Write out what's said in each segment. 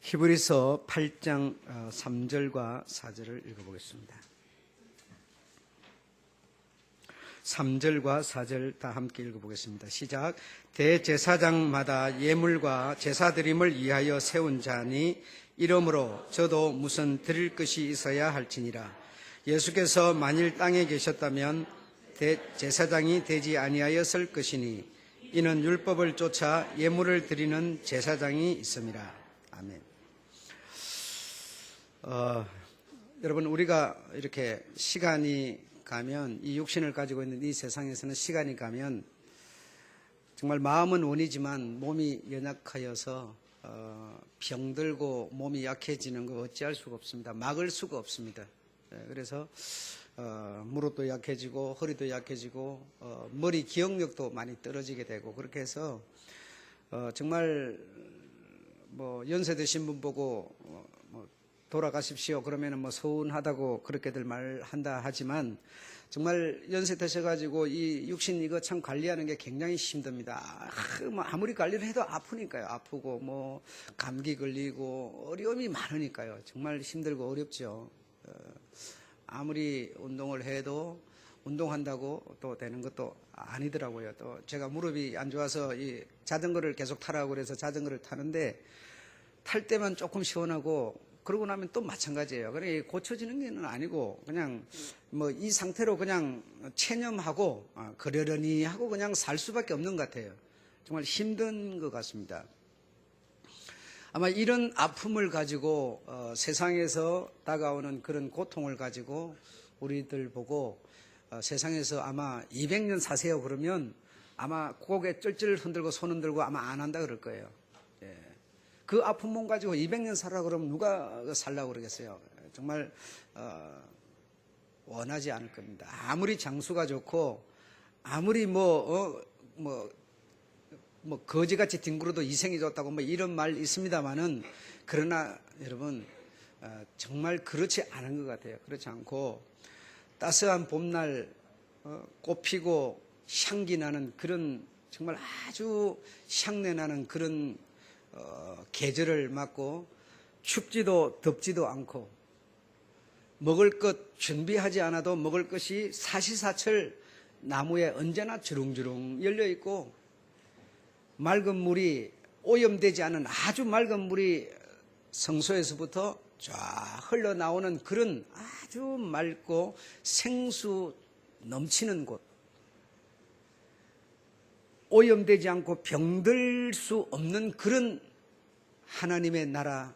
히브리서 8장 3절과 4절을 읽어보겠습니다. 3절과 4절 다 함께 읽어보겠습니다. 시작. 대제사장마다 예물과 제사드림을 위하여 세운 자니 이러므로 저도 무슨 드릴 것이 있어야 할지니라. 예수께서 만일 땅에 계셨다면 대제사장이 되지 아니하였을 것이니 이는 율법을 쫓아 예물을 드리는 제사장이 있음이라. 아멘. 여러분, 우리가 이렇게 시간이 가면, 이 육신을 가지고 있는 이 세상에서는 시간이 가면 정말 마음은 원이지만 몸이 연약하여서 병들고 몸이 약해지는 거 어찌할 수가 없습니다. 막을 수가 없습니다. 그래서 무릎도 약해지고 허리도 약해지고 머리 기억력도 많이 떨어지게 되고, 그렇게 해서 정말 뭐 연세 드신 분 보고 돌아가십시오 그러면은 뭐 서운하다고 그렇게들 말한다 하지만, 정말 연세 드셔가지고 이 육신 이거 참 관리하는 게 굉장히 힘듭니다. 뭐 아무리 관리를 해도 아프니까요. 아프고 뭐 감기 걸리고 어려움이 많으니까요. 정말 힘들고 어렵죠. 아무리 운동을 해도 운동한다고 또 되는 것도 아니더라고요. 또 제가 무릎이 안 좋아서 이 자전거를 계속 타라고 그래서 자전거를 타는데, 탈 때만 조금 시원하고 그러고 나면 또 마찬가지예요. 그래 고쳐지는 게 아니고 그냥 뭐 이 상태로 그냥 체념하고 그러려니 하고 그냥 살 수밖에 없는 것 같아요. 정말 힘든 것 같습니다. 아마 이런 아픔을 가지고 세상에서 다가오는 그런 고통을 가지고 우리들 보고 세상에서 아마 200년 사세요 그러면 아마 고개 쩔쩔 흔들고 손 흔들고 아마 안 한다 그럴 거예요. 그 아픈 몸 가지고 200년 살라 그러면 누가 살라고 그러겠어요. 정말 원하지 않을 겁니다. 아무리 장수가 좋고 아무리 뭐 거지같이 뒹굴어도 이생이 좋다고 뭐 이런 말 있습니다만은, 그러나 여러분 정말 그렇지 않은 것 같아요. 그렇지 않고 따스한 봄날 꽃 피고 향기 나는 그런 정말 아주 향내 나는 그런 계절을 맞고, 춥지도 덥지도 않고 먹을 것 준비하지 않아도 먹을 것이 사시사철 나무에 언제나 주렁주렁 열려 있고, 맑은 물이 오염되지 않은 아주 맑은 물이 성소에서부터 쫙 흘러나오는 그런 아주 맑고 생수 넘치는 곳, 오염되지 않고 병들 수 없는 그런 하나님의 나라,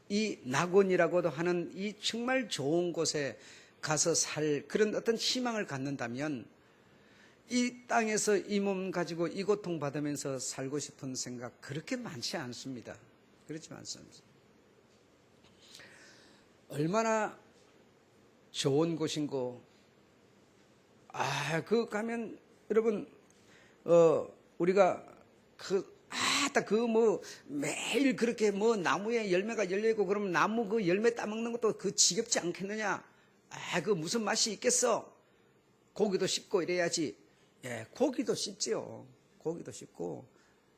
이 낙원이라고도 하는 이 정말 좋은 곳에 가서 살 그런 어떤 희망을 갖는다면, 이 땅에서 이 몸 가지고 이 고통 받으면서 살고 싶은 생각 그렇게 많지 않습니다. 그렇지 않습니다. 얼마나 좋은 곳인고. 그 가면 여러분 우리가 매일 그렇게 뭐 나무에 열매가 열려있고 그러면 나무 그 열매 따먹는 것도 그 지겹지 않겠느냐. 그 무슨 맛이 있겠어. 고기도 씹고 이래야지. 고기도 씹지요. 고기도 씹고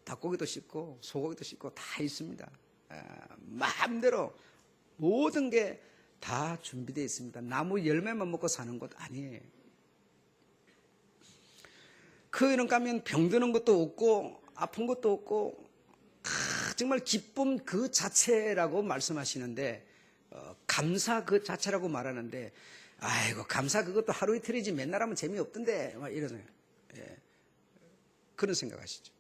닭고기도 씹고 소고기도 씹고 다 있습니다. 마음대로 모든 게 다 준비되어 있습니다. 나무 열매만 먹고 사는 것 아니에요. 그이런 가면 병드는 것도 없고 아픈 것도 없고 정말 기쁨 그 자체라고 말씀하시는데, 감사 그 자체라고 말하는데, 아이고 감사 그것도 하루 이틀이지 맨날 하면 재미없던데 막 이러네요. 그런 생각하시죠.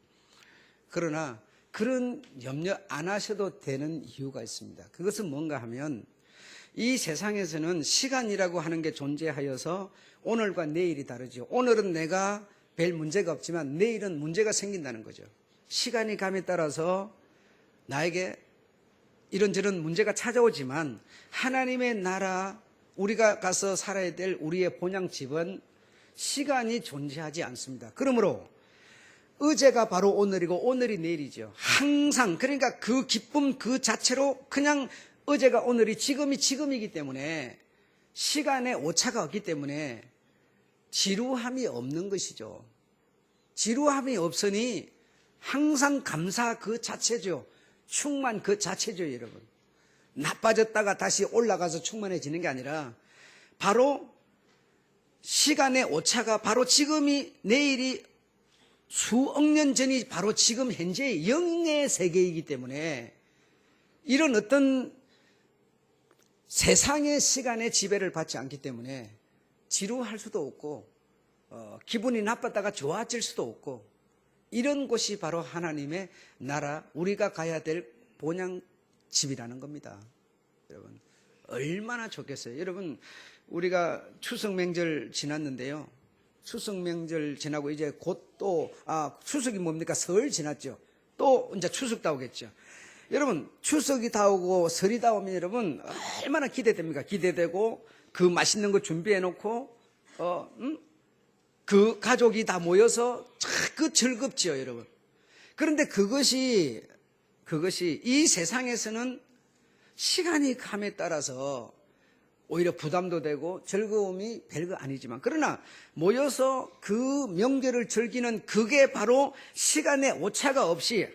그러나 그런 염려 안 하셔도 되는 이유가 있습니다. 그것은 뭔가 하면, 이 세상에서는 시간이라고 하는 게 존재하여서 오늘과 내일이 다르죠. 오늘은 내가 별 문제가 없지만 내일은 문제가 생긴다는 거죠. 시간이 감에 따라서 나에게 이런저런 문제가 찾아오지만, 하나님의 나라, 우리가 가서 살아야 될 우리의 본향집은 시간이 존재하지 않습니다. 그러므로 어제가 바로 오늘이고 오늘이 내일이죠. 항상. 그러니까 그 기쁨 그 자체로 그냥 어제가 오늘이 지금이 지금이기 때문에, 시간에 오차가 없기 때문에 지루함이 없는 것이죠. 지루함이 없으니 항상 감사 그 자체죠. 충만 그 자체죠, 여러분. 나빠졌다가 다시 올라가서 충만해지는 게 아니라 바로 시간의 오차가 바로 지금이 내일이 수억 년 전이 바로 지금 현재의 영의 세계이기 때문에 이런 어떤 세상의 시간의 지배를 받지 않기 때문에 지루할 수도 없고 기분이 나빴다가 좋아질 수도 없고 이런 곳이 바로 하나님의 나라, 우리가 가야 될 본향집이라는 겁니다. 여러분 얼마나 좋겠어요. 여러분 우리가 추석 명절 지났는데요. 추석 명절 지나고 이제 곧 또 추석이 뭡니까? 설 지났죠. 또 이제 추석 다 오겠죠. 여러분 추석이 다 오고 설이 다 오면 여러분 얼마나 기대됩니까? 기대되고 그 맛있는 거 준비해 놓고 그 가족이 다 모여서 그 즐겁지요, 여러분. 그런데 그것이 이 세상에서는 시간이 감에 따라서 오히려 부담도 되고 즐거움이 별거 아니지만 그러나 모여서 그 명절을 즐기는 그게 바로 시간의 오차가 없이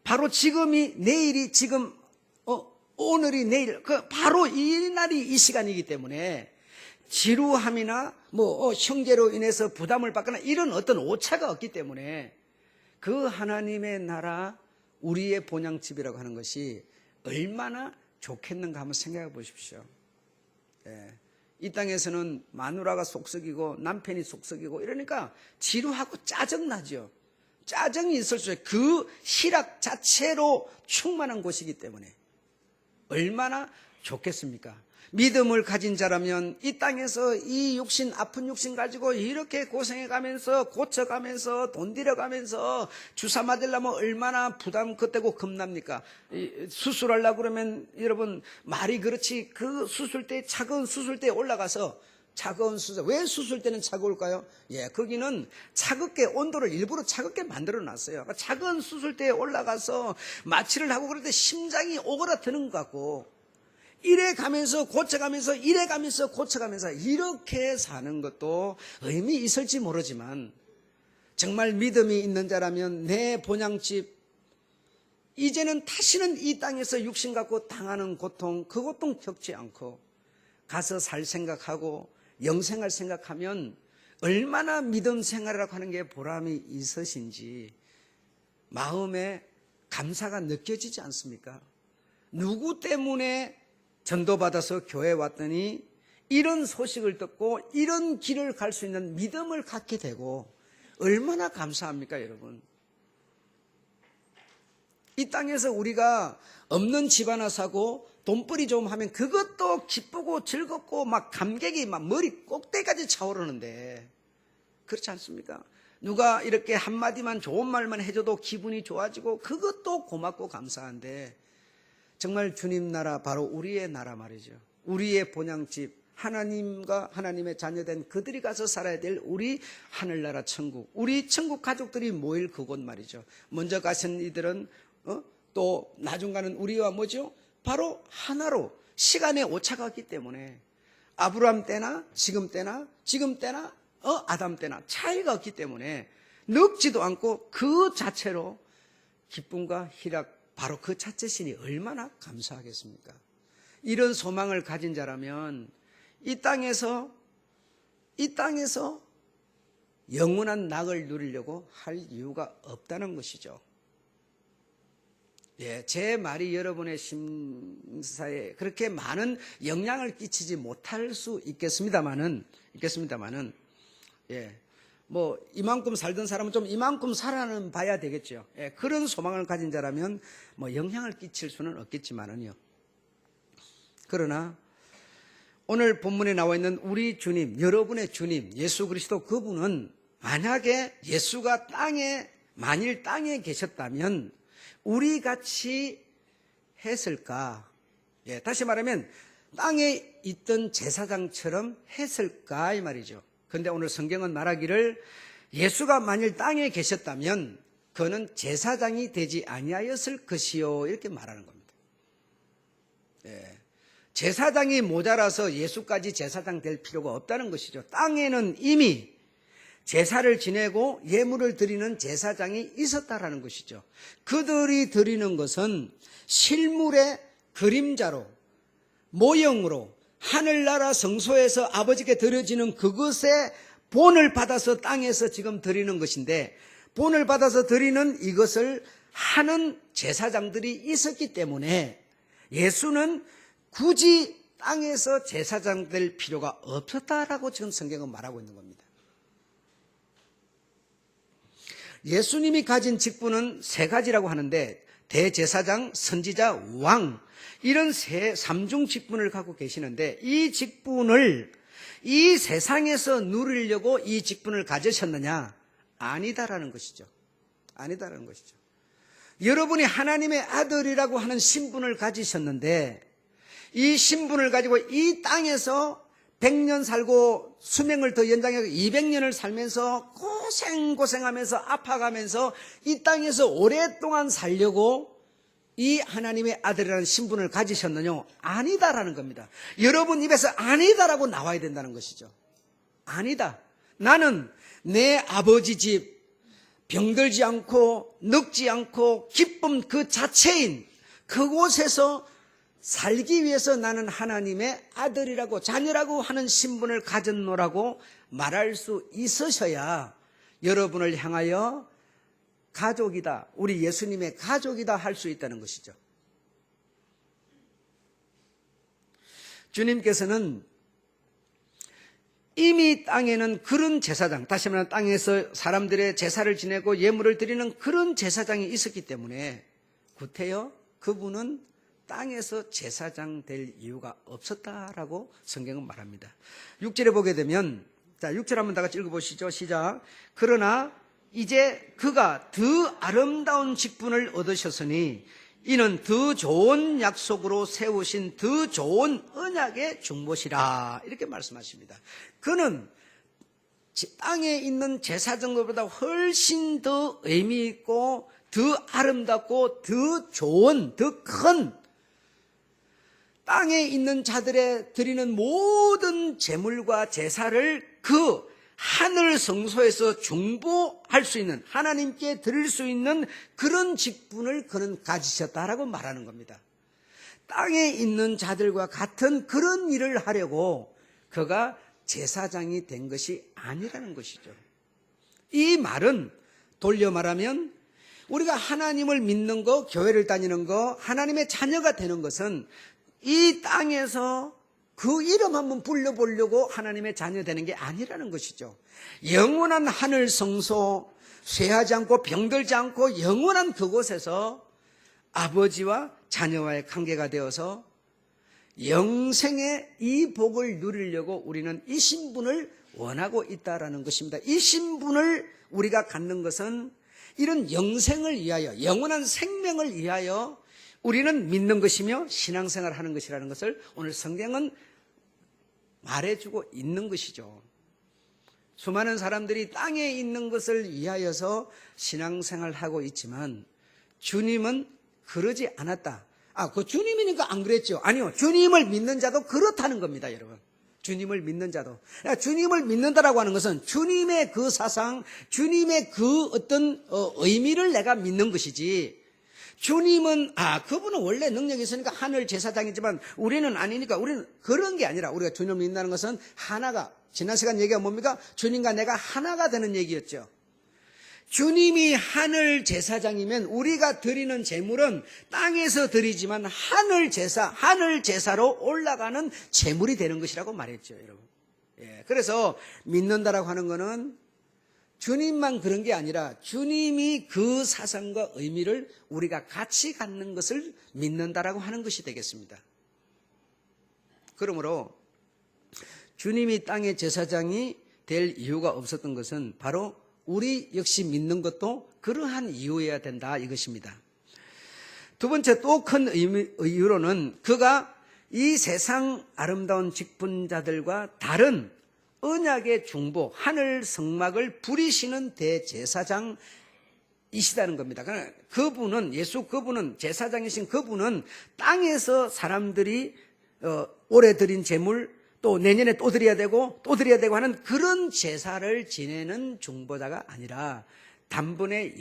바로 지금이 내일이 지금 오늘이 내일 바로 이 날이 이 시간이기 때문에 지루함이나 형제로 인해서 부담을 받거나 이런 어떤 오차가 없기 때문에 그 하나님의 나라 우리의 본향집이라고 하는 것이 얼마나 좋겠는가 한번 생각해 보십시오. 이 땅에서는 마누라가 속썩이고 남편이 속썩이고 이러니까 지루하고 짜증나죠. 짜증이 있을 수 있어요. 그 희락 자체로 충만한 곳이기 때문에 얼마나 좋겠습니까? 믿음을 가진 자라면 이 땅에서 이 육신, 아픈 육신 가지고 이렇게 고생해가면서 고쳐가면서 돈 들여가면서 주사 맞으려면 얼마나 부담 그때고 겁납니까? 수술하려고 그러면 여러분 말이 그렇지 그 수술대 차가운 수술대에 올라가서 차가운 수술, 왜 수술대는 차가울까요? 거기는 차갑게 온도를 일부러 차갑게 만들어 놨어요. 차가운 수술대에 올라가서 마취를 하고 그럴 때 심장이 오그라드는 것 같고 이래 가면서 고쳐가면서 이래 가면서 고쳐가면서 이렇게 사는 것도 의미 있을지 모르지만 정말 믿음이 있는 자라면 내 본향집 이제는 다시는 이 땅에서 육신 갖고 당하는 고통 그 고통 겪지 않고 가서 살 생각하고 영생할 생각하면 얼마나 믿음 생활이라고 하는 게 보람이 있으신지 마음에 감사가 느껴지지 않습니까? 누구 때문에 전도받아서 교회에 왔더니 이런 소식을 듣고 이런 길을 갈 수 있는 믿음을 갖게 되고 얼마나 감사합니까, 여러분? 이 땅에서 우리가 없는 집 하나 사고 돈벌이 좀 하면 그것도 기쁘고 즐겁고 막 감격이 막 머리 꼭대기까지 차오르는데 그렇지 않습니까? 누가 이렇게 한마디만 좋은 말만 해줘도 기분이 좋아지고 그것도 고맙고 감사한데 정말 주님 나라 바로 우리의 나라 말이죠. 우리의 본향집 하나님과 하나님의 자녀된 그들이 가서 살아야 될 우리 하늘나라 천국 우리 천국 가족들이 모일 그곳 말이죠. 먼저 가신 이들은 또 나중 가는 우리와 뭐죠? 바로 하나로 시간의 오차가 없기 때문에 아브라함 때나 지금 때나 아담 때나 차이가 없기 때문에 늙지도 않고 그 자체로 기쁨과 희락 바로 그 자체신이 얼마나 감사하겠습니까? 이런 소망을 가진 자라면 이 땅에서 영원한 낙을 누리려고 할 이유가 없다는 것이죠. 제 말이 여러분의 심사에 그렇게 많은 영향을 끼치지 못할 수 있겠습니다만은, 이만큼 살던 사람은 좀 이만큼 살아는 봐야 되겠죠. 그런 소망을 가진 자라면 영향을 끼칠 수는 없겠지만은요. 그러나 오늘 본문에 나와 있는 우리 주님, 여러분의 주님, 예수 그리스도 그분은 만약에 예수가 만일 땅에 계셨다면 우리 같이 했을까? 다시 말하면 땅에 있던 제사장처럼 했을까? 이 말이죠. 그런데 오늘 성경은 말하기를 예수가 만일 땅에 계셨다면 그는 제사장이 되지 아니하였을 것이요 이렇게 말하는 겁니다. 제사장이 모자라서 예수까지 제사장 될 필요가 없다는 것이죠. 땅에는 이미 제사를 지내고 예물을 드리는 제사장이 있었다라는 것이죠. 그들이 드리는 것은 실물의 그림자로, 모형으로 하늘나라 성소에서 아버지께 드려지는 그것의 본을 받아서 땅에서 지금 드리는 것인데, 본을 받아서 드리는 이것을 하는 제사장들이 있었기 때문에 예수는 굳이 땅에서 제사장 될 필요가 없었다라고 지금 성경은 말하고 있는 겁니다. 예수님이 가진 직분은 세 가지라고 하는데, 대제사장, 선지자, 왕, 이런 삼중 직분을 갖고 계시는데, 이 직분을 이 세상에서 누리려고 이 직분을 가지셨느냐? 아니다라는 것이죠. 아니다라는 것이죠. 여러분이 하나님의 아들이라고 하는 신분을 가지셨는데, 이 신분을 가지고 이 땅에서 100년 살고 수명을 더 연장해서 200년을 살면서 고생하면서 아파가면서 이 땅에서 오랫동안 살려고 이 하나님의 아들이라는 신분을 가지셨느냐? 아니다라는 겁니다. 여러분 입에서 아니다라고 나와야 된다는 것이죠. 아니다. 나는 내 아버지 집 병들지 않고 늙지 않고 기쁨 그 자체인 그곳에서 살기 위해서 나는 하나님의 아들이라고 자녀라고 하는 신분을 가졌노라고 말할 수 있으셔야 여러분을 향하여 가족이다, 우리 예수님의 가족이다 할 수 있다는 것이죠. 주님께서는 이미 땅에는 그런 제사장, 다시 말하면 땅에서 사람들의 제사를 지내고 예물을 드리는 그런 제사장이 있었기 때문에 구태여 그분은 땅에서 제사장 될 이유가 없었다라고 성경은 말합니다. 6절에 보게 되면, 자, 6절 한번 다 같이 읽어보시죠. 시작. 그러나 이제 그가 더 아름다운 직분을 얻으셨으니 이는 더 좋은 약속으로 세우신 더 좋은 언약의 중보시라, 이렇게 말씀하십니다. 그는 땅에 있는 제사장들보다 훨씬 더 의미 있고 더 아름답고 더 좋은, 더 큰 땅에 있는 자들의 드리는 모든 제물과 제사를 그 하늘 성소에서 중보할 수 있는, 하나님께 드릴 수 있는 그런 직분을 그는 가지셨다라고 말하는 겁니다. 땅에 있는 자들과 같은 그런 일을 하려고 그가 제사장이 된 것이 아니라는 것이죠. 이 말은 돌려 말하면 우리가 하나님을 믿는 거, 교회를 다니는 거, 하나님의 자녀가 되는 것은 이 땅에서 그 이름 한번 불러보려고 하나님의 자녀 되는 게 아니라는 것이죠. 영원한 하늘 성소, 쇠하지 않고 병들지 않고 영원한 그곳에서 아버지와 자녀와의 관계가 되어서 영생의 이 복을 누리려고 우리는 이 신분을 원하고 있다라는 것입니다. 이 신분을 우리가 갖는 것은 이런 영생을 위하여, 영원한 생명을 위하여 우리는 믿는 것이며 신앙생활을 하는 것이라는 것을 오늘 성경은 말해주고 있는 것이죠. 수많은 사람들이 땅에 있는 것을 위하여서 신앙생활을 하고 있지만 주님은 그러지 않았다. 그 주님이니까 안 그랬죠. 아니요. 주님을 믿는 자도 그렇다는 겁니다, 여러분. 주님을 믿는 자도. 주님을 믿는다라고 하는 것은 주님의 그 사상, 주님의 그 어떤 의미를 내가 믿는 것이지, 주님은 그분은 원래 능력이 있으니까 하늘 제사장이지만 우리는 아니니까, 우리는 그런 게 아니라, 우리가 주님을 믿는다는 것은 하나가, 지난 시간 얘기가 뭡니까? 주님과 내가 하나가 되는 얘기였죠. 주님이 하늘 제사장이면 우리가 드리는 제물은 땅에서 드리지만 하늘 제사로 올라가는 제물이 되는 것이라고 말했죠, 여러분. 그래서 믿는다라고 하는 것은 주님만 그런 게 아니라 주님이 그 사상과 의미를 우리가 같이 갖는 것을 믿는다라고 하는 것이 되겠습니다. 그러므로 주님이 땅의 제사장이 될 이유가 없었던 것은 바로 우리 역시 믿는 것도 그러한 이유여야 된다, 이것입니다. 두 번째 또 큰 이유로는 그가 이 세상 아름다운 직분자들과 다른 언약의 중보, 하늘 성막을 부리시는 대제사장이시다는 겁니다. 그분은, 그분은, 제사장이신 그분은 땅에서 사람들이 오래 드린 제물, 또 내년에 또 드려야 되고 또 드려야 되고 하는 그런 제사를 지내는 중보자가 아니라 단번에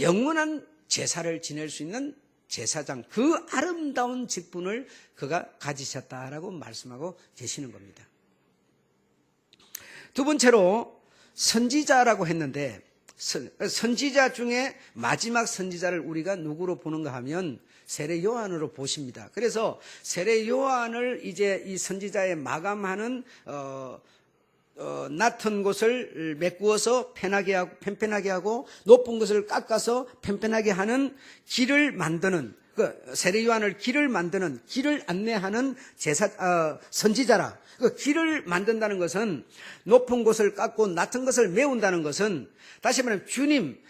영원한 제사를 지낼 수 있는 제사장, 그 아름다운 직분을 그가 가지셨다라고 말씀하고 계시는 겁니다. 두 번째로 선지자라고 했는데, 선지자 중에 마지막 선지자를 우리가 누구로 보는가 하면 세례 요한으로 보십니다. 그래서 세례 요한을 이제 이 선지자에 마감하는 낮은 곳을 메꾸어서 편편하게 하고 높은 것을 깎아서 편편하게 하는 길을 만드는, 그 세례 요한을 길을 만드는, 길을 안내하는 선지자라. 그 길을 만든다는 것은 높은 곳을 깎고 낮은 것을 메운다는 것은, 다시 말하면 주님,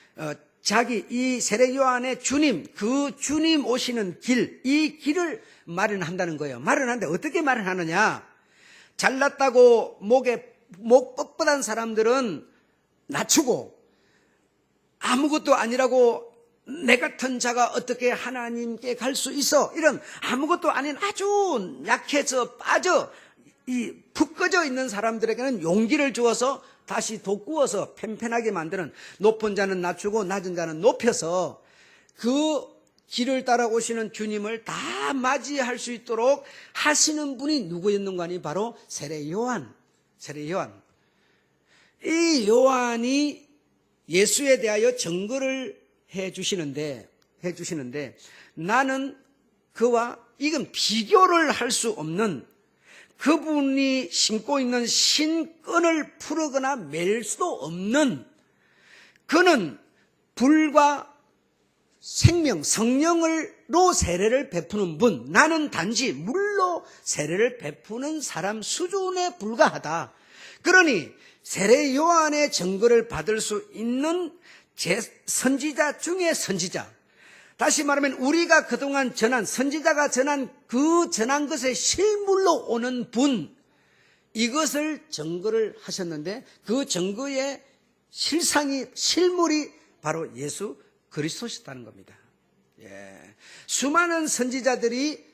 이 세례 요한의 주님, 그 주님 오시는 길, 이 길을 마련한다는 거예요. 마련하는데 어떻게 마련하느냐? 잘났다고 목 뻣뻣한 사람들은 낮추고, 아무것도 아니라고 내 같은 자가 어떻게 하나님께 갈 수 있어, 이런 아무것도 아닌 아주 약해져 빠져 푹 꺼져 있는 사람들에게는 용기를 주어서 다시 돋구어서 편편하게 만드는, 높은 자는 낮추고 낮은 자는 높여서 그 길을 따라오시는 주님을 다 맞이할 수 있도록 하시는 분이 누구였는가 하니 바로 세례 요한. 이 요한이 예수에 대하여 증거를 해주시는데 나는 그와 이건 비교를 할 수 없는, 그분이 신고 있는 신끈을 풀거나 맬 수도 없는, 그는 불과 생명, 성령으로 세례를 베푸는 분, 나는 단지 물로 세례를 베푸는 사람 수준에 불과하다. 그러니 세례 요한의 증거를 받을 수 있는 선지자 중에 선지자, 다시 말하면 우리가 그동안 전한, 선지자가 전한 그 전한 것의 실물로 오는 분, 이것을 증거를 하셨는데 그 증거의 실물이 바로 예수 그리스도셨다는 겁니다. 수많은 선지자들이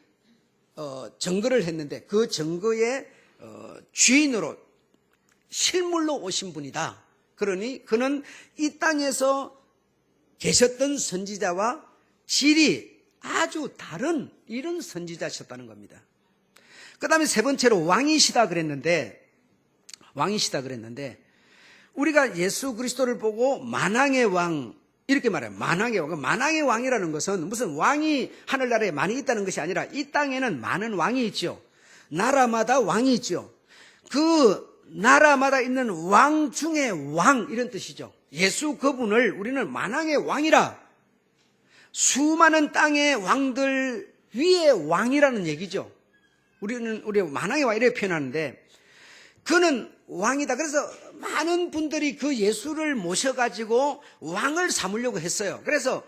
증거를 했는데 그 증거의 주인으로 실물로 오신 분이다. 그러니 그는 이 땅에서 계셨던 선지자와 질이 아주 다른 이런 선지자셨다는 겁니다. 그 다음에 세 번째로 왕이시다 그랬는데 우리가 예수 그리스도를 보고 만왕의 왕 이렇게 말해요. 만왕의 왕. 만왕의 왕이라는 것은 무슨 왕이 하늘나라에 많이 있다는 것이 아니라 이 땅에는 많은 왕이 있죠. 나라마다 왕이 있죠. 그 나라마다 있는 왕 중에 왕, 이런 뜻이죠. 예수 그분을 우리는 만왕의 왕이라, 수많은 땅의 왕들 위에 왕이라는 얘기죠. 우리 만왕의 왕 이렇게 표현하는데, 그는 왕이다. 그래서 많은 분들이 그 예수를 모셔가지고 왕을 삼으려고 했어요. 그래서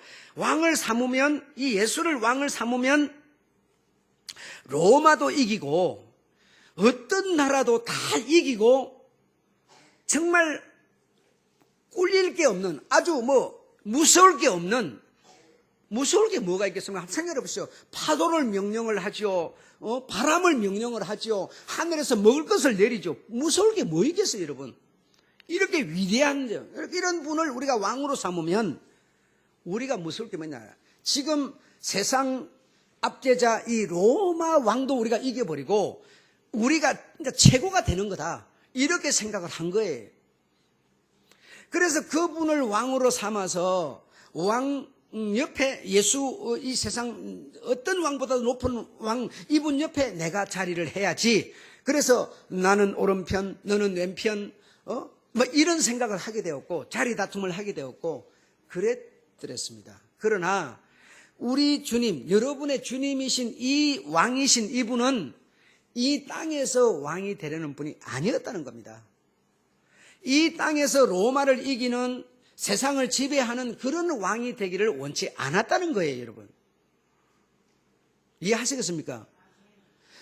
이 예수를 왕을 삼으면 로마도 이기고 어떤 나라도 다 이기고 정말 꿀릴 게 없는, 아주 무서울 게 없는, 무서울 게 뭐가 있겠습니까? 한번 생각해 보시죠. 파도를 명령을 하죠. 바람을 명령을 하죠. 하늘에서 먹을 것을 내리죠. 무서울 게 뭐 있겠어요, 여러분? 이렇게 위대한, 이런 분을 우리가 왕으로 삼으면 우리가 무서울 게 뭐냐? 지금 세상 압제자 이 로마 왕도 우리가 이겨버리고 우리가 이제 최고가 되는 거다, 이렇게 생각을 한 거예요. 그래서 그분을 왕으로 삼아서 왕 옆에 이 세상 어떤 왕보다도 높은 왕, 이분 옆에 내가 자리를 해야지. 그래서 나는 오른편, 너는 왼편, 이런 생각을 하게 되었고 자리 다툼을 하게 되었고 그랬더랬습니다. 그러나 우리 주님, 여러분의 주님이신 이 왕이신 이분은 이 땅에서 왕이 되려는 분이 아니었다는 겁니다. 이 땅에서 로마를 이기는, 세상을 지배하는 그런 왕이 되기를 원치 않았다는 거예요, 여러분. 이해하시겠습니까?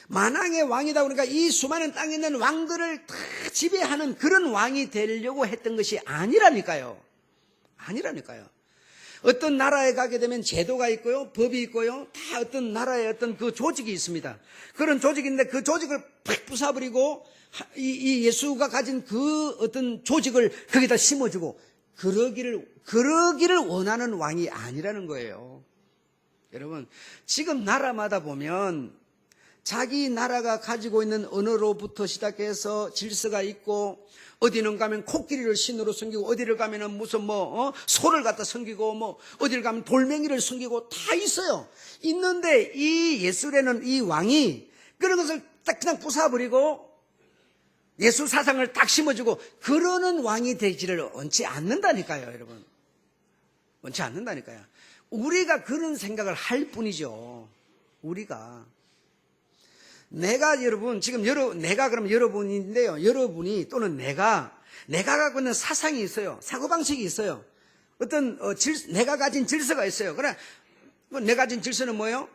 만왕의 왕이다 그러니까 이 수많은 땅에 있는 왕들을 다 지배하는 그런 왕이 되려고 했던 것이 아니라니까요. 어떤 나라에 가게 되면 제도가 있고요, 법이 있고요, 다 어떤 나라의 어떤 그 조직이 있습니다. 그런 조직인데 그 조직을 팍 부숴버리고 이 예수가 가진 그 어떤 조직을 거기다 심어주고 그러기를 원하는 왕이 아니라는 거예요. 여러분, 지금 나라마다 보면 자기 나라가 가지고 있는 언어로부터 시작해서 질서가 있고, 어디는 가면 코끼리를 신으로 섬기고, 어디를 가면은 무슨 소를 갖다 섬기고, 어디를 가면 돌멩이를 섬기고 다 있어요. 있는데 이 예술에는 이 왕이 그런 것을 딱 그냥 부숴버리고 예수 사상을 딱 심어주고 그러는 왕이 되지를 원치 않는다니까요, 여러분. 원치 않는다니까요. 우리가 그런 생각을 할 뿐이죠. 우리가. 여러분, 지금 내가 그럼 여러분인데요. 여러분이 또는 내가 갖고 있는 사상이 있어요. 사고방식이 있어요. 어떤, 내가 가진 질서가 있어요. 그래, 내가 가진 질서는 뭐예요?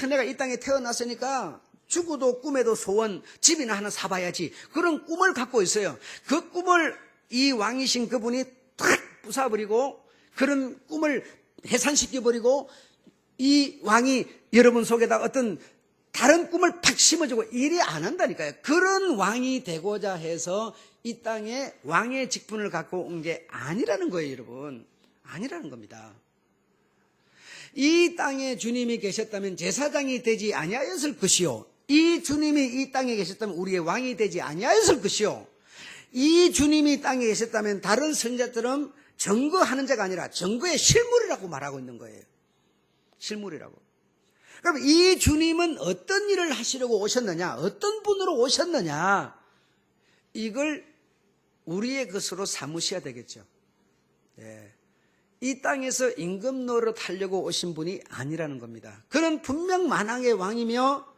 내가 이 땅에 태어났으니까 죽어도 꿈에도 소원, 집이나 하나 사봐야지. 그런 꿈을 갖고 있어요. 그 꿈을 이 왕이신 그분이 탁 부숴버리고 그런 꿈을 해산시켜버리고 이 왕이 여러분 속에다 어떤 다른 꿈을 팍 심어주고 이리 안 한다니까요. 그런 왕이 되고자 해서 이 땅에 왕의 직분을 갖고 온 게 아니라는 거예요, 여러분. 아니라는 겁니다. 이 땅에 주님이 계셨다면 제사장이 되지 아니하였을 것이요. 이 주님이 이 땅에 계셨다면 우리의 왕이 되지 아니하였을 것이요. 이 주님이 땅에 계셨다면 다른 선지자처럼 증거하는 자가 아니라 증거의 실물이라고 말하고 있는 거예요. 실물이라고. 그럼 이 주님은 어떤 일을 하시려고 오셨느냐, 어떤 분으로 오셨느냐, 이걸 우리의 것으로 삼으셔야 되겠죠. 예. 이 땅에서 임금 노릇하려고 오신 분이 아니라는 겁니다. 그는 분명 만왕의 왕이며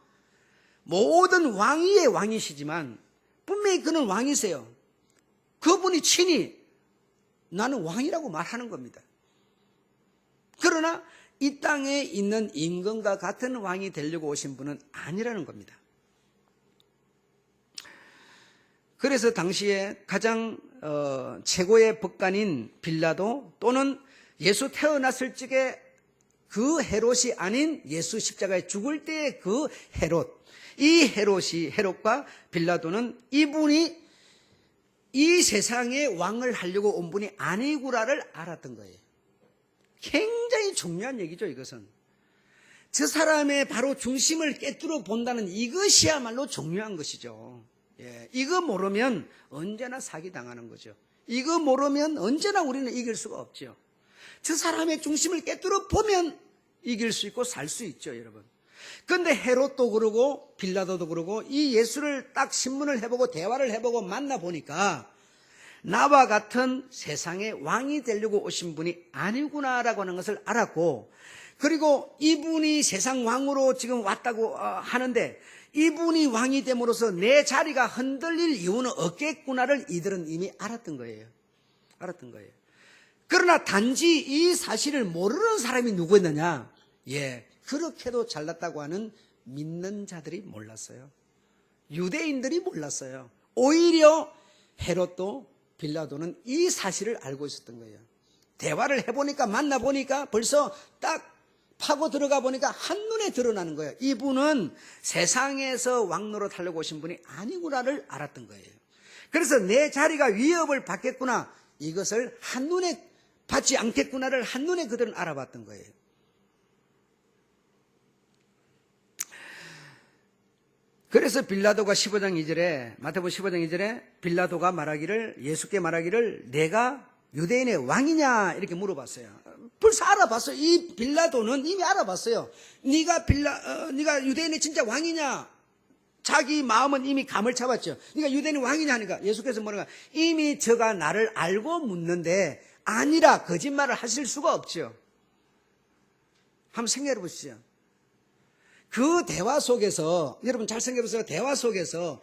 모든 왕위의 왕이시지만 분명히 그는 왕이세요. 그분이 친히 나는 왕이라고 말하는 겁니다. 그러나 이 땅에 있는 임금과 같은 왕이 되려고 오신 분은 아니라는 겁니다. 그래서 당시에 가장 최고의 법관인 빌라도 또는 예수 태어났을 적에 그 헤롯이 아닌 예수 십자가에 죽을 때의 그 헤롯, 이 헤롯과 빌라도는 이분이 이 세상에 왕을 하려고 온 분이 아니구나를 알았던 거예요. 굉장히 중요한 얘기죠, 이것은. 저 사람의 바로 중심을 깨뜨려 본다는 이것이야말로 중요한 것이죠. 예, 이거 모르면 언제나 사기당하는 거죠. 이거 모르면 언제나 우리는 이길 수가 없죠. 저 사람의 중심을 깨뜨려 보면 이길 수 있고 살 수 있죠, 여러분. 그런데 헤롯도 그러고 빌라도도 그러고 이 예수를 딱 신문을 해보고 대화를 해보고 만나보니까 나와 같은 세상의 왕이 되려고 오신 분이 아니구나라고 하는 것을 알았고, 그리고 이분이 세상 왕으로 지금 왔다고 하는데 이분이 왕이 됨으로써 내 자리가 흔들릴 이유는 없겠구나를 이들은 이미 알았던 거예요. 알았던 거예요. 그러나 단지 이 사실을 모르는 사람이 누구였느냐? 예, 그렇게도 잘났다고 하는 믿는 자들이 몰랐어요. 유대인들이 몰랐어요. 오히려 헤롯도 빌라도는 이 사실을 알고 있었던 거예요. 대화를 해보니까 만나보니까 벌써 딱 파고 들어가 보니까 한눈에 드러나는 거예요. 이분은 세상에서 왕노릇 하려고 오신 분이 아니구나를 알았던 거예요. 그래서 내 자리가 위협을 받겠구나, 이것을 한눈에 받지 않겠구나를 한눈에 그들은 알아봤던 거예요. 그래서 빌라도가 15장 2절에 마태복음 15장 2절에 빌라도가 예수께 말하기를 내가 유대인의 왕이냐 이렇게 물어봤어요. 벌써 알아봤어요. 이 빌라도는 이미 알아봤어요. 네가 유대인의 진짜 왕이냐? 자기 마음은 이미 감을 잡았죠. 네가 유대인의 왕이냐 하니까 예수께서 뭐라고 이미 저가 나를 알고 묻는데 아니라 거짓말을 하실 수가 없죠. 한번 생각해 보시죠. 그 대화 속에서 여러분 잘 생각해 보세요. 대화 속에서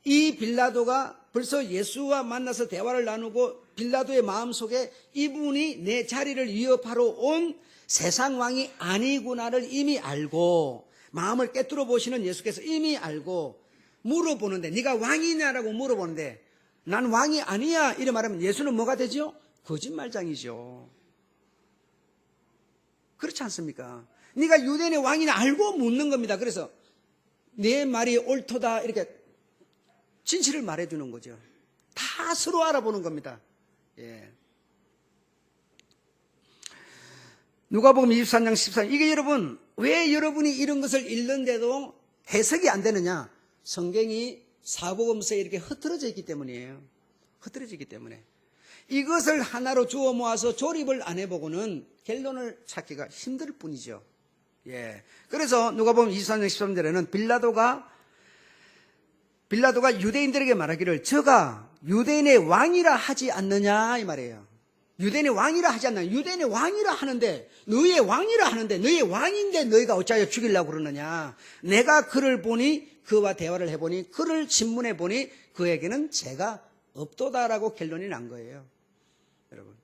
이 빌라도가 벌써 예수와 만나서 대화를 나누고 빌라도의 마음속에 이분이 내 자리를 위협하러 온 세상 왕이 아니구나를 이미 알고 마음을 깨뜨려 보시는 예수께서 이미 알고 물어보는데 네가 왕이냐라고 물어보는데 난 왕이 아니야 이래 말하면 예수는 뭐가 되죠? 거짓말장이죠. 그렇지 않습니까? 네가 유대인의 왕이냐 알고 묻는 겁니다. 그래서 내 말이 옳도다 이렇게 진실을 말해주는 거죠. 다 서로 알아보는 겁니다. 예. 누가복음 23장 14절. 이게 여러분 왜 여러분이 이런 것을 읽는데도 해석이 안 되느냐? 성경이 사복음서에 이렇게 흩어져 있기 때문이에요. 흩어지기 때문에 이것을 하나로 주워 모아서 조립을 안 해보고는 결론을 찾기가 힘들 뿐이죠. 예. 그래서 누가복음 23장 13절에는 빌라도가 유대인들에게 말하기를 저가 유대인의 왕이라 하지 않느냐 이 말이에요. 유대인의 왕이라 하지 않느냐. 유대인의 왕이라 하는데 너희의 왕이라 하는데 너희의 왕인데 너희가 어찌하여 죽이려고 그러느냐. 내가 그를 보니 그와 대화를 해보니 그를 신문해 보니 그에게는 죄가 없도다라고 결론이 난 거예요. 여러분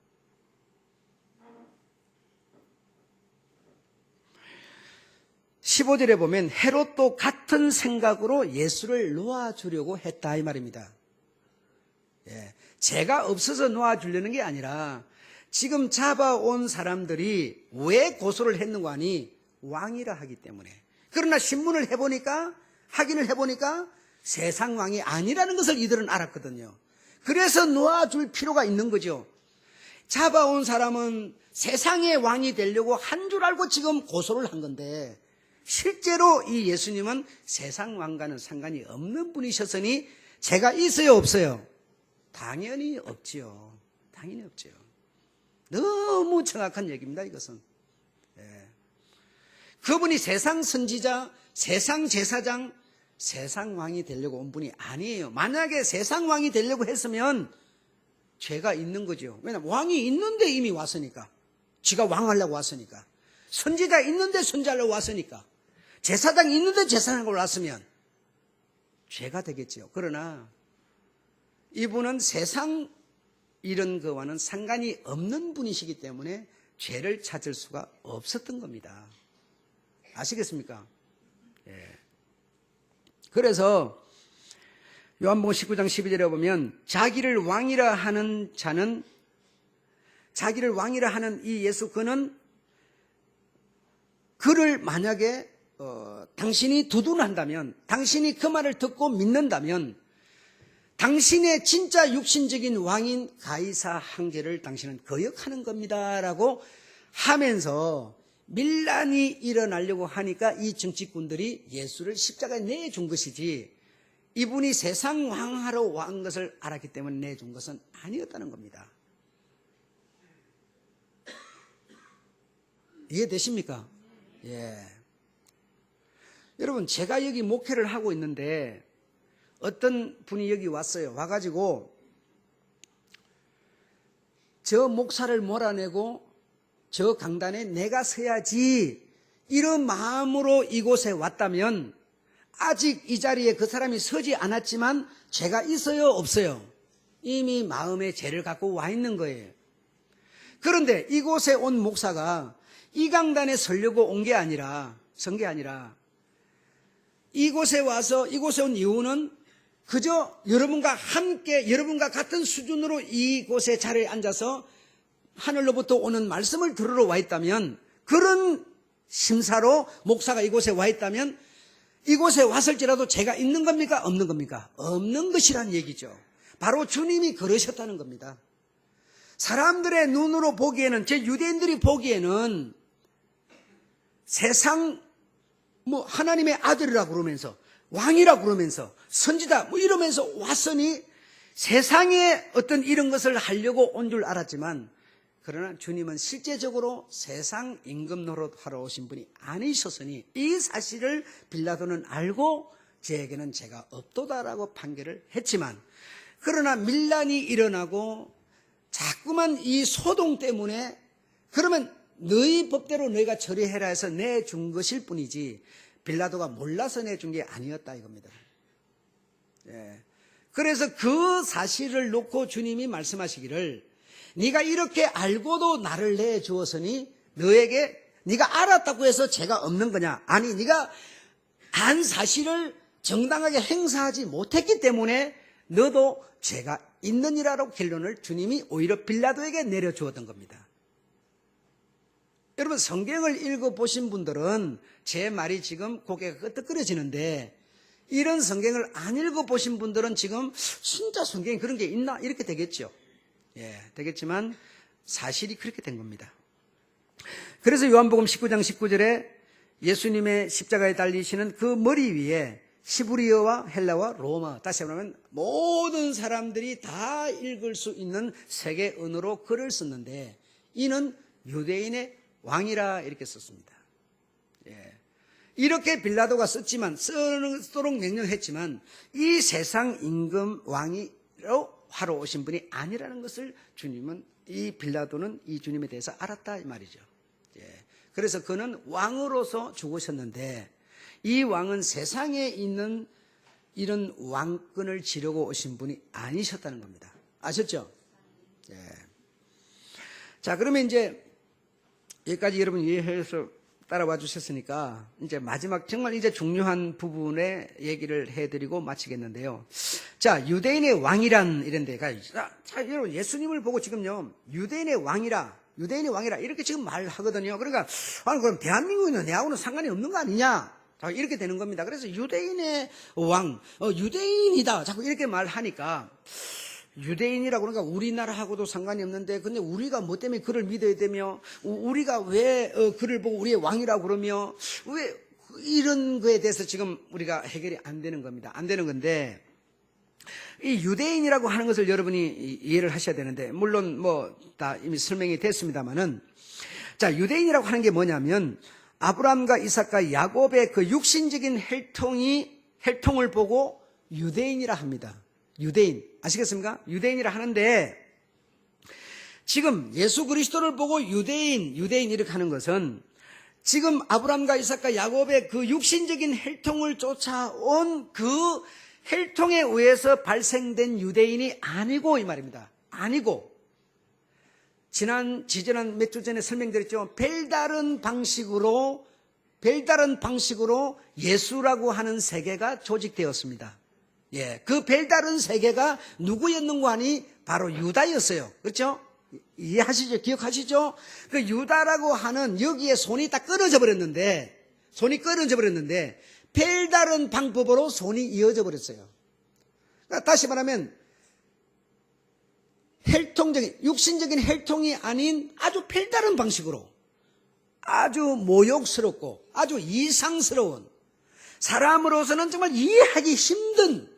15절에 보면 헤롯도 같은 생각으로 예수를 놓아주려고 했다 이 말입니다. 예, 죄가 없어서 놓아주려는 게 아니라 지금 잡아온 사람들이 왜 고소를 했는가 하니 왕이라 하기 때문에. 그러나 신문을 해보니까 확인을 해보니까 세상 왕이 아니라는 것을 이들은 알았거든요. 그래서 놓아줄 필요가 있는 거죠. 잡아온 사람은 세상의 왕이 되려고 한 줄 알고 지금 고소를 한 건데 실제로 이 예수님은 세상 왕과는 상관이 없는 분이셨으니 죄가 있어요 없어요? 당연히 없지요. 당연히 없지요. 너무 정확한 얘기입니다 이것은. 예. 그분이 세상 선지자, 세상 제사장, 세상 왕이 되려고 온 분이 아니에요. 만약에 세상 왕이 되려고 했으면 죄가 있는 거죠. 왜냐하면 왕이 있는데 이미 왔으니까. 지가 왕하려고 왔으니까. 선지자 있는데 선지하려고 왔으니까. 제사장 있는데 제사장으로 왔으면 죄가 되겠죠. 그러나 이분은 세상 이런 거와는 상관이 없는 분이시기 때문에 죄를 찾을 수가 없었던 겁니다. 아시겠습니까? 예. 그래서 요한복음 19장 12절에 보면 자기를 왕이라 하는 자는 자기를 왕이라 하는 이 예수 그는 그를 만약에 당신이 두둔한다면 당신이 그 말을 듣고 믿는다면 당신의 진짜 육신적인 왕인 가이사 황제를 당신은 거역하는 겁니다 라고 하면서 밀란이 일어나려고 하니까 이 정치꾼들이 예수를 십자가에 내준 것이지 이분이 세상 왕하러 온 것을 알았기 때문에 내준 것은 아니었다는 겁니다. 이해되십니까? 예. 여러분 제가 여기 목회를 하고 있는데 어떤 분이 여기 왔어요. 와가지고 저 목사를 몰아내고 저 강단에 내가 서야지 이런 마음으로 이곳에 왔다면 아직 이 자리에 그 사람이 서지 않았지만 죄가 있어요 없어요? 이미 마음에 죄를 갖고 와 있는 거예요. 그런데 이곳에 온 목사가 이 강단에 서려고 온 게 아니라 이곳에 와서 이곳에 온 이유는 그저 여러분과 함께 여러분과 같은 수준으로 이곳에 자리에 앉아서 하늘로부터 오는 말씀을 들으러 와 있다면 그런 심사로 목사가 이곳에 와 있다면 이곳에 왔을지라도 죄가 있는 겁니까? 없는 겁니까? 없는 것이란 얘기죠. 바로 주님이 그러셨다는 겁니다. 사람들의 눈으로 보기에는 제 유대인들이 보기에는 세상 하나님의 아들이라고 그러면서 왕이라고 그러면서 선지다 이러면서 왔으니 세상에 어떤 이런 것을 하려고 온 줄 알았지만 그러나 주님은 실제적으로 세상 임금 노릇하러 오신 분이 아니셨으니 이 사실을 빌라도는 알고 저에게는 죄가 없도다라고 판결을 했지만 그러나 밀란이 일어나고 자꾸만 이 소동 때문에 그러면 너희 법대로 너희가 처리해라 해서 내준 것일 뿐이지 빌라도가 몰라서 내준 게 아니었다 이겁니다. 예. 그래서 그 사실을 놓고 주님이 말씀하시기를 네가 이렇게 알고도 나를 내주었으니 너에게 네가 알았다고 해서 죄가 없는 거냐? 아니 네가 안 사실을 정당하게 행사하지 못했기 때문에 너도 죄가 있느니라고 결론을 주님이 오히려 빌라도에게 내려주었던 겁니다. 여러분 성경을 읽어보신 분들은 제 말이 지금 고개가 끄덕거려지는데, 이런 성경을 안 읽어보신 분들은 지금 진짜 성경에 그런 게 있나? 이렇게 되겠죠. 예, 되겠지만 사실이 그렇게 된 겁니다. 그래서 요한복음 19장 19절에 예수님의 십자가에 달리시는 그 머리 위에 히브리어와 헬라와 로마, 다시 말하면 모든 사람들이 다 읽을 수 있는 세계 언어로 글을 썼는데, 이는 유대인의 왕이라 이렇게 썼습니다. 예. 이렇게 빌라도가 썼지만, 쓰도록 명령했지만, 이 세상 임금 왕이로 하러 오신 분이 아니라는 것을 주님은, 이 빌라도는 이 주님에 대해서 알았다 이 말이죠. 예. 그래서 그는 왕으로서 죽으셨는데, 이 왕은 세상에 있는 이런 왕권을 지려고 오신 분이 아니셨다는 겁니다. 아셨죠? 예. 자, 그러면 이제 여기까지 여러분 이해해서 따라와 주셨으니까 이제 마지막 정말 이제 중요한 부분의 얘기를 해드리고 마치겠는데요. 자, 유대인의 왕이란 이런 데가, 자, 여러분 예수님을 보고 지금요, 유대인의 왕이라 이렇게 지금 말하거든요. 그러니까 아니 그럼 대한민국은 내하고는 상관이 없는 거 아니냐? 자, 이렇게 되는 겁니다. 그래서 유대인의 왕, 유대인이다 자꾸 이렇게 말하니까, 유대인이라고 그러니까 우리나라하고도 상관이 없는데, 근데 우리가 뭐 때문에 그를 믿어야 되며, 우리가 왜 그를 보고 우리의 왕이라고 그러며, 왜 이런 거에 대해서 지금 우리가 해결이 안 되는 겁니다. 안 되는 건데, 이 유대인이라고 하는 것을 여러분이 이해를 하셔야 되는데, 물론 뭐 다 이미 설명이 됐습니다만은, 자, 유대인이라고 하는 게 뭐냐면, 아브라함과 이삭과 야곱의 그 육신적인 혈통을 보고 유대인이라 합니다. 유대인. 아시겠습니까? 유대인이라 하는데, 지금 예수 그리스도를 보고 유대인 이렇게 하는 것은, 지금 아브라함과 이삭과 야곱의 그 육신적인 혈통을 쫓아온 그 혈통에 의해서 발생된 유대인이 아니고 이 말입니다. 아니고, 지난 몇 주 전에 설명드렸죠. 별다른 방식으로 예수라고 하는 세계가 조직되었습니다. 예, 그 별다른 세계가 누구였는고 하니 바로 유다였어요. 그렇죠? 이해하시죠? 기억하시죠? 그 유다라고 하는 여기에 손이 다 끊어져 버렸는데, 별다른 방법으로 손이 이어져 버렸어요. 그러니까 다시 말하면 육신적인 혈통이 아닌 아주 별다른 방식으로, 아주 모욕스럽고 아주 이상스러운, 사람으로서는 정말 이해하기 힘든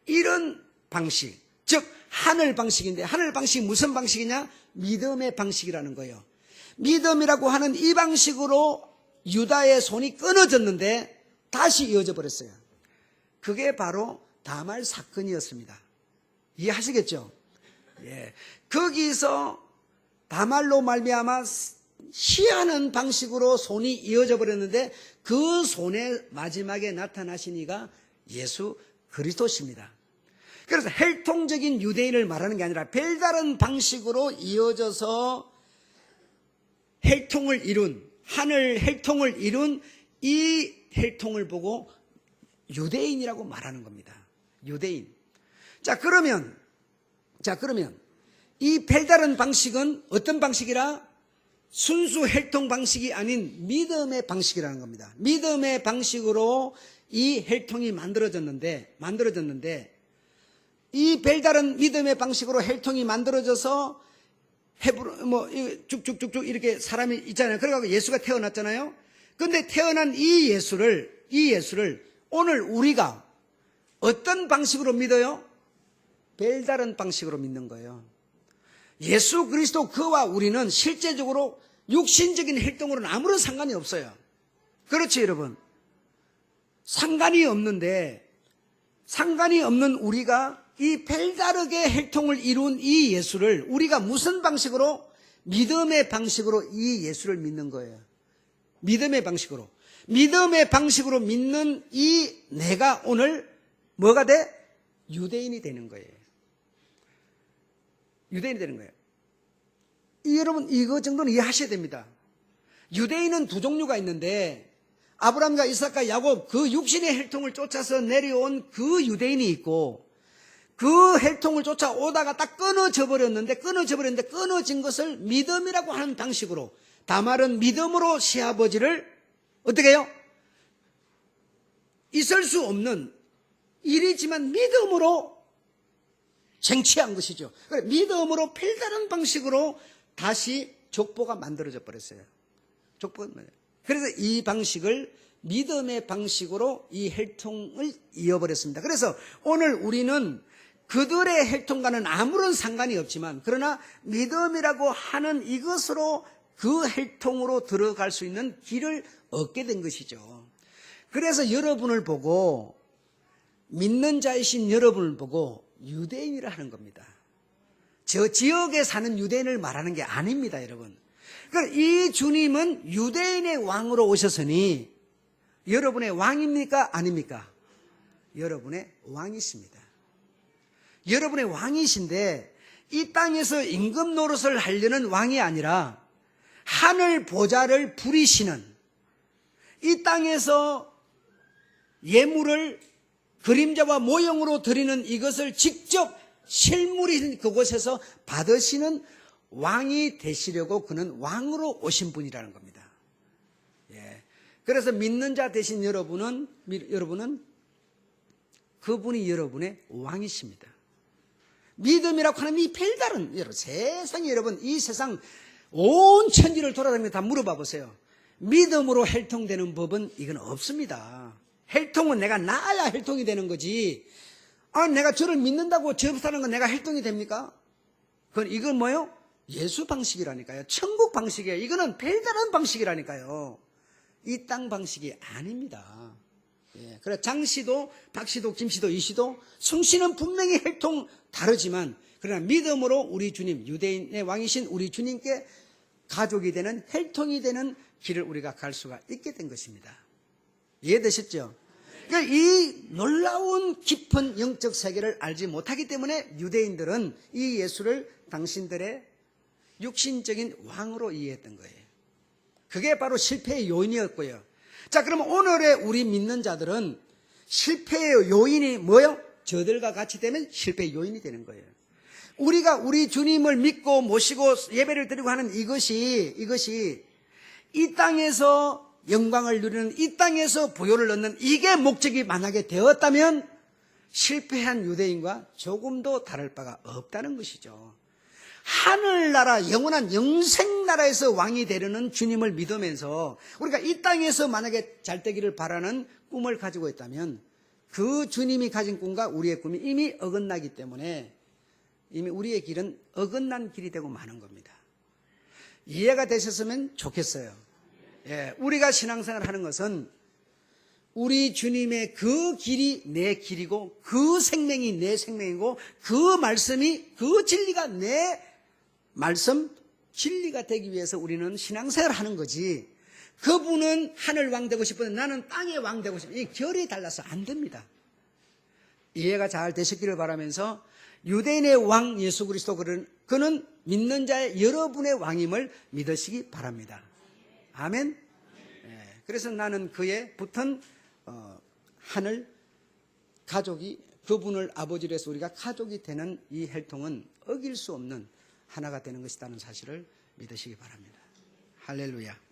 이런 방식, 즉 하늘 방식인데, 하늘 방식이 무슨 방식이냐? 믿음의 방식이라는 거예요. 믿음이라고 하는 이 방식으로 유다의 손이 끊어졌는데 다시 이어져 버렸어요. 그게 바로 다말 사건이었습니다. 이해하시겠죠? 예. 거기서 다말로 말미암아 희한한 방식으로 손이 이어져 버렸는데, 그 손의 마지막에 나타나신 이가 예수 그리스도십니다. 그래서 혈통적인 유대인을 말하는 게 아니라 별다른 방식으로 이어져서 하늘 혈통을 이룬 이 혈통을 보고 유대인이라고 말하는 겁니다. 유대인. 자, 그러면 이 별다른 방식은 어떤 방식이라? 순수 혈통 방식이 아닌 믿음의 방식이라는 겁니다. 믿음의 방식으로 이 혈통이 만들어졌는데, 이 별다른 믿음의 방식으로 혈통이 만들어져서 쭉쭉쭉쭉 이렇게 사람이 있잖아요. 그래가지고 예수가 태어났잖아요. 근데 태어난 이 예수를 오늘 우리가 어떤 방식으로 믿어요? 별다른 방식으로 믿는 거예요. 예수 그리스도 그와 우리는 실제적으로 육신적인 혈통으로는 아무런 상관이 없어요. 그렇지 여러분? 상관이 없는 우리가 이 별다르게 혈통을 이룬 이 예수를 우리가 무슨 방식으로? 믿음의 방식으로 이 예수를 믿는 거예요. 믿음의 방식으로 믿는 이 내가 오늘 뭐가 돼? 유대인이 되는 거예요. 여러분 이거 정도는 이해하셔야 됩니다. 유대인은 두 종류가 있는데, 아브라함과 이삭과 야곱 그 육신의 혈통을 쫓아서 내려온 그 유대인이 있고, 그 혈통을 쫓아오다가 딱 끊어져 버렸는데 끊어진 것을 믿음이라고 하는 방식으로, 다말은 믿음으로 시아버지를 어떻게 해요? 있을 수 없는 일이지만 믿음으로 쟁취한 것이죠. 믿음으로 별다른 방식으로 다시 족보가 만들어져 버렸어요. 그래서 이 방식을 믿음의 방식으로 이 혈통을 이어버렸습니다. 그래서 오늘 우리는 그들의 혈통과는 아무런 상관이 없지만 그러나 믿음이라고 하는 이것으로 그 혈통으로 들어갈 수 있는 길을 얻게 된 것이죠. 그래서 여러분을 보고 믿는 자이신 여러분을 보고 유대인이라 하는 겁니다. 저 지역에 사는 유대인을 말하는 게 아닙니다, 여러분. 그러니까 이 주님은 유대인의 왕으로 오셨으니 여러분의 왕입니까? 아닙니까? 여러분의 왕이십니다. 여러분의 왕이신데 이 땅에서 임금 노릇을 하려는 왕이 아니라 하늘 보좌를 부리시는, 이 땅에서 예물을 그림자와 모형으로 드리는 이것을 직접 실물인 그곳에서 받으시는 왕이 되시려고 그는 왕으로 오신 분이라는 겁니다. 예. 그래서 믿는 자 되신 여러분은 그분이 여러분의 왕이십니다. 믿음이라고 하는 이 별다른, 여러분, 세상에 여러분, 이 세상 온 천지를 돌아다니며 다 물어봐 보세요. 믿음으로 혈통되는 법은 이건 없습니다. 혈통은 내가 나아야 혈통이 되는 거지. 내가 저를 믿는다고 저 사는 건 내가 혈통이 됩니까? 이건 뭐예요? 예수 방식이라니까요. 천국 방식이에요. 이거는 별다른 방식이라니까요. 이 땅 방식이 아닙니다. 예, 그래 장씨도 박씨도 김씨도 이씨도 숨씨는 분명히 혈통 다르지만 그러나 믿음으로 우리 주님, 유대인의 왕이신 우리 주님께 가족이 되는, 혈통이 되는 길을 우리가 갈 수가 있게 된 것입니다. 이해되셨죠? 그러니까 이 놀라운 깊은 영적 세계를 알지 못하기 때문에 유대인들은 이 예수를 당신들의 육신적인 왕으로 이해했던 거예요. 그게 바로 실패의 요인이었고요. 자, 그러면 오늘의 우리 믿는 자들은 실패의 요인이 뭐예요? 저들과 같이 되면 실패의 요인이 되는 거예요. 우리가 우리 주님을 믿고 모시고 예배를 드리고 하는 이것이 이 땅에서 영광을 누리는, 이 땅에서 부요를 얻는 이게 목적이 만약에 되었다면 실패한 유대인과 조금도 다를 바가 없다는 것이죠. 하늘나라, 영원한 영생나라에서 왕이 되려는 주님을 믿으면서 우리가 이 땅에서 만약에 잘 되기를 바라는 꿈을 가지고 있다면 그 주님이 가진 꿈과 우리의 꿈이 이미 어긋나기 때문에 이미 우리의 길은 어긋난 길이 되고 마는 겁니다. 이해가 되셨으면 좋겠어요. 예, 우리가 신앙생활을 하는 것은 우리 주님의 그 길이 내 길이고 그 생명이 내 생명이고 그 말씀이, 그 진리가 내 말씀, 진리가 되기 위해서 우리는 신앙생활을 하는 거지, 그분은 하늘 왕 되고 싶은데 나는 땅의 왕 되고 싶어, 이 결이 달라서 안 됩니다. 이해가 잘 되셨기를 바라면서 유대인의 왕 예수 그리스도, 그는 믿는 자의 여러분의 왕임을 믿으시기 바랍니다. 아멘. 예, 그래서 나는 그에 붙은 하늘 가족이, 그분을 아버지로 해서 우리가 가족이 되는 이 혈통은 어길 수 없는 하나가 되는 것이라는 사실을 믿으시기 바랍니다. 할렐루야.